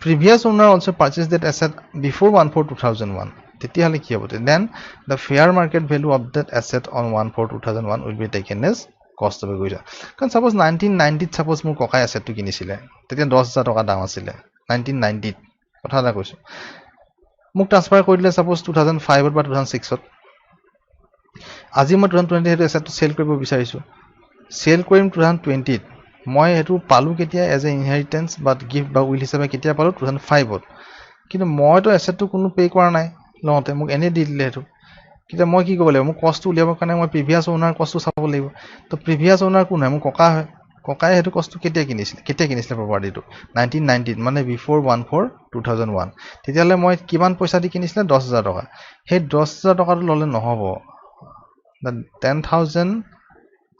previous owner also purchased that asset before 142001 তেতিয়াহলে কি হ'ব then the fair market value of that asset on 142001 will be taken as cost of acquisition কাৰণ suppose 1990 suppose মোৰ ককাই assetটো কিনিছিলে তেতিয়া 10000 টকা দাম আছিল 1990 কথা এটা কৈছো মোক ট্ৰান্সফাৰ কৰি দিলে suppose 2005 বা 2006 ত আজি মই 2020 হেতু এসেটটো সেল কৰিব বিচাৰিছো সেল কৰিম 2020 ত মই হেতু পালু কেতিয়া এজ এ ইনহেৰিটেন্স বা গিফট বা উইল হিচাপে কেতিয়া পালু 2005 ত কিন্তু মই তো এসেটটো কোনো পে কৰা নাই লওঁতে মোক এনে দি দিলে হেতু কিন্তু মই কি কৰিব লাগিব মোক কষ্ট উলিয়াবৰ কাৰণে মই প্ৰিভিয়াস ওনাৰ কষ্ট চাব লাগিব তো প্ৰিভিয়াস ওনাৰ কোন হয় মোৰ ককা হয় ককাই হেতু কষ্ট কেতিয়া কিনিছিলে প্ৰপাৰ্টিটো 1990 মানে বিফৰ 142001 তেতিয়ালে মই কিমান পইচা দি কিনিছিলে 10000 টকা সেই 10000 টকাটো ললে নহব the 10000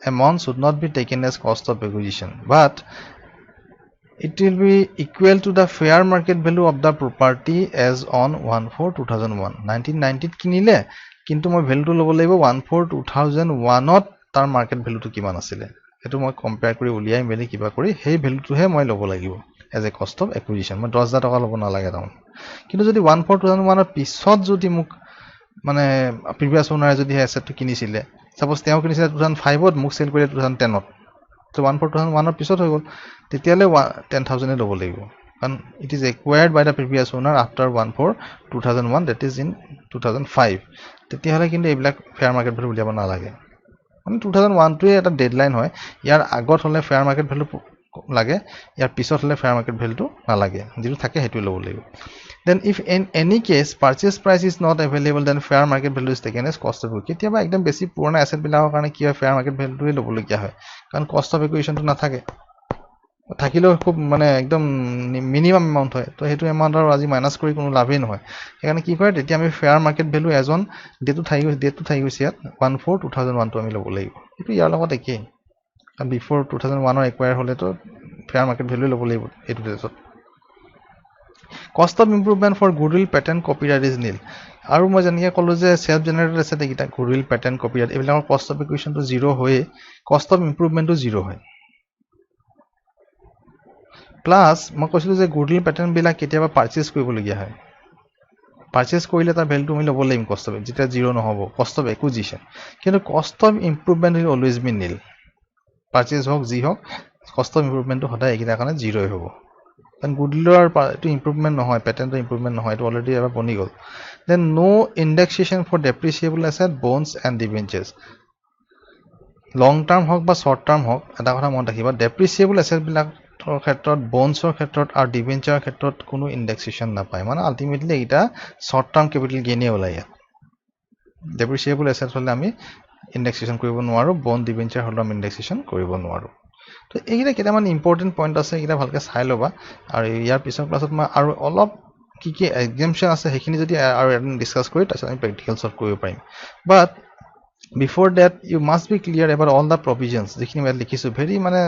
amount should not be taken as cost of acquisition but it will be equal to the fair market value of the property as on 142001 1990 ত কিনিলে কিন্তু মই ভ্যালুটো ল'ব লাগিব 142001 ত তাৰ মাৰ্কেট ভ্যালুটো কিমান আছিল এটো মই কম্পেয়াৰ কৰি উলিয়াই মেলি কিবা কৰি সেই ভ্যালুটোহে মই ল'ব লাগিব as a cost of acquisition মই 10000 টকা ল'ব নালাগে তাম কিন্তু যদি 142001 ৰ পিছত যদি মোক মানে প্ৰিভিয়াস ওনাৰে যদি এসেটটো কিনিছিলে সাপোজ তেওঁ কিনিছিলে 2005 ত মোক সেল কৰিলে 2010 ত তো 142001 ৰ পিছত হৈ গল তেতিয়ালে 10000 এ ল'ব লাগিব কাৰণ it is acquired by the previous owner after 142001 that is in 2005 তেতিয়ালে কিন্তু এইবিলাক ফেয়াৰ মাৰ্কেট ভ্যালু উলিয়াব নালাগে মানে 2001 টোৱে এটা ডেডলাইন হয় ইয়াৰ আগত হলে ফেয়াৰ মাৰ্কেট ভ্যালু লাগে ইয়াৰ পিছত হলে ফেয়াৰ মাৰ্কেট ভ্যালুটো নালাগে যেটো থাকে হেতু ল'ব লাগিব then if in any case purchase price is not available then fair market value is taken as cost of equity কেতিয়াবা একদম বেছি পুৰণা এসেট বিলাকৰ কাৰণে কি হয় ফেয়াৰ মাৰ্কেট ভ্যালুটোৱে ল'ব লগিয়া হয় কাৰণ কষ্ট অফ ইকুৱেশ্যনটো নাথাকে থাকিলেও খুব মানে একদম মিনিমাম এমাউন্ট হয় তো হেতু এমাউন্ট আৰু আজি মাইনাস কৰি কোনো লাভই নহয় সেইকাৰণে কি কৰে তেতিয়া আমি ফেয়াৰ মাৰ্কেট ভ্যালু এজন ডেটটো থাকি গৈছে ইয়াত 142001 টো আমি ল'ব লাগিব এটো ইয়াৰ লগত একেই কাৰণ বিফৰ 2001 ৰ একুৱায়াৰ হলে তো ফেয়াৰ মাৰ্কেট ভ্যালু ল'ব লাগিব এটো ডেটত cost of improvement for goodwill patent copyright is nil আৰু মই যেনেকৈ ক'লোঁ যে চেল্ফ জেনেৰেটেড আছে এইকেইটা গুডউইল পেটেণ্ট কপিৰাইট এইবিলাকৰ কষ্ট অফ ইকুৱেশ্যনটো 0 হৈয়ে কষ্ট অফ ইম্প্ৰুভমেণ্টটো 0 হয় প্লাছ মই কৈছিলোঁ যে গুডউইল পেটেণ্টবিলাক কেতিয়াবা পাৰ্চেছ কৰিবলগীয়া হয় পাৰ্চেছ কৰিলে তাৰ ভেলুটো আমি ল'ব লাগিব কষ্ট অফ যেতিয়া 0 নহ'ব কষ্ট অফ একুইজিশ্যন কিন্তু cost of improvement will always be nil purchase হওক যি হওক কষ্ট অফ ইম্প্ৰুভমেণ্টটো সদায় এইকেইটাৰ কাৰণে 0 হ'ব কাৰণ গুডউইলৰ এইটো ইম্প্ৰুভমেণ্ট নহয় পেটেণ্টৰ ইম্প্ৰুভমেণ্ট নহয় এইটো অলৰেডি এবাৰ বনি গ'ল then no' indexation for depreciable asset bonds and debentures long term হওক বা শ্বৰ্ট টাৰ্ম হওক এটা কথা মনত ৰাখিবা ডেপ্ৰিচিয়েবল এছেটবিলাকৰ ক্ষেত্ৰত বন্ডছৰ ক্ষেত্ৰত আৰু ডিবেঞ্চাৰৰ ক্ষেত্ৰত কোনো ইণ্ডেক্সেশ্যন নাপায় মানে আল্টিমেটলি এইটা শ্বৰ্ট টাৰ্ম কেপিটেল গেইনে ওলাই ইয়াত ডেপ্ৰিচিয়েবল এছেট হ'লে আমি ইণ্ডেক্সেশ্যন কৰিব নোৱাৰোঁ বন্ড ডিবেঞ্চাৰ হ'লে আমি ইণ্ডেক্সেশ্যন কৰিব নোৱাৰোঁ তো এইকেইটা কেইটামান ইম্পৰ্টেণ্ট পইণ্ট আছে এইকেইটা ভালকৈ চাই ল'বা আৰু ইয়াৰ পিছৰ ক্লাছত মই আৰু অলপ কি এক্সামশ্যন আছে সেইখিনি যদি আৰু এদিন ডিছকাছ কৰি তাৰপিছত আমি প্ৰেক্টিকেল সলভ কৰিব পাৰিম but before that you must be clear about all the provisions যিখিনি মই লিখিছোঁ ভেৰি মানে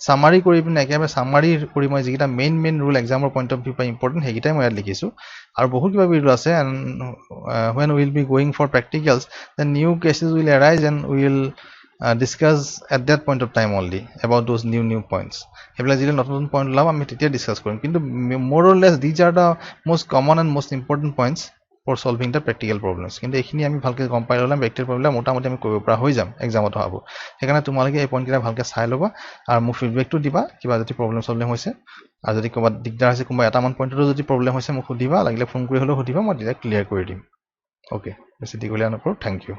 চামাৰি কৰি পিনে একেবাৰে চামাৰি কৰি মই যিকেইটা মেইন ৰুল এক্সামৰ পইণ্ট অফ ভিউ পৰা ইম্পৰ্টেণ্ট সেইকেইটাই মই ইয়াত লিখিছোঁ আৰু বহুত কিবা কিবি ৰুল আছে and when will be going for practicals then new cases will arise and will discuss at that point of time only about those new points সেইবিলাক যেতিয়া নতুন পইণ্ট ওলাব আমি তেতিয়া ডিছকাছ কৰিম কিন্তু মোৰ or less these are the most common and most important points for solving the practical problems কিন্তু এইখিনি আমি ভালকৈ গম পাই ল'লে প্ৰেক্টিকেল প্ৰব্লেম মোটামুটি আমি কৰিব পৰা হৈ যাম এক্সামত হ'ব সেইকাৰণে তোমালোকে এই পইণ্টকেইটা ভালকৈ চাই ল'বা আৰু মোক ফিডবেকটো দিবা কিবা যদি প্ৰব্লেম হৈছে আৰু যদি ক'ৰবাত দিগদাৰ হৈছে কোনোবা এটামান পইণ্টতো যদি প্ৰব্লেম হৈছে মোক সুধিবা লাগিলে ফোন কৰি হ'লেও সুধিবা মই তেতিয়া ক্লিয়াৰ কৰি দিম অ'কে বেছি দীঘলীয়া নকৰোঁ থেংক ইউ